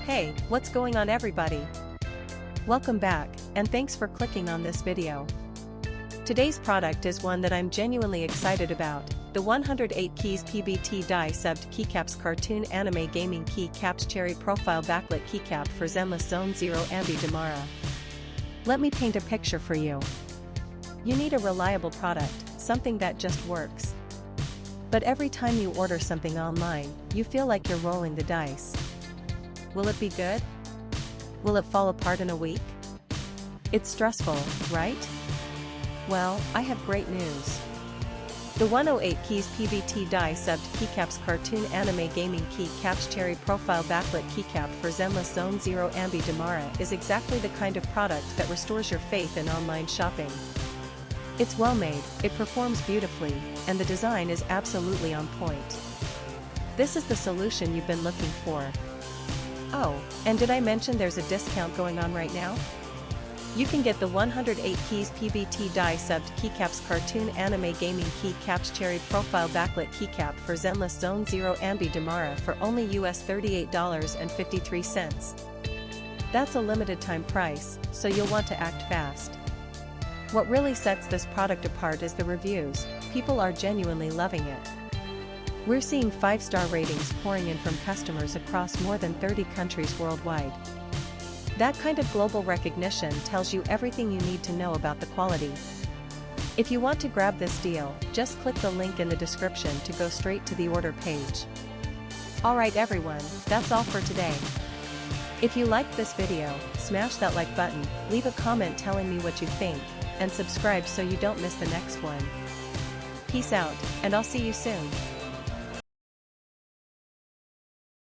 Hey, what's going on everybody? Welcome back, and thanks for clicking on this video. Today's product is one that I'm genuinely excited about, the 108 Keys PBT die-subbed Keycaps Cartoon Anime Gaming Keycaps Cherry Profile Backlit Keycap for Zenless Zone 0 Anby Demara. Let me paint a picture for you. You need a reliable product, something that just works. But every time you order something online, you feel like you're rolling the dice. Will it be good? Will it fall apart in a week? It's stressful, right? Well, I have great news. The 108 Keys PBT die-subbed Keycaps Cartoon Anime Gaming Keycaps Cherry Profile Backlit Keycap for Zenless Zone 0 Anby Demara is exactly the kind of product that restores your faith in online shopping. It's well made, it performs beautifully, and the design is absolutely on point. This is the solution you've been looking for. Oh, and did I mention there's a discount going on right now? You can get the 108 Keys PBT die-subbed Keycaps Cartoon Anime Gaming Keycaps Cherry Profile Backlit Keycap for Zenless Zone 0 Anby Demara for only US $38.53. That's a limited time price, so you'll want to act fast. What really sets this product apart is the reviews. People are genuinely loving it. We're seeing 5-star ratings pouring in from customers across more than 30 countries worldwide. That kind of global recognition tells you everything you need to know about the quality. If you want to grab this deal, just click the link in the description to go straight to the order page. Alright everyone, that's all for today. If you liked this video, smash that like button, leave a comment telling me what you think, and subscribe so you don't miss the next one. Peace out, and I'll see you soon.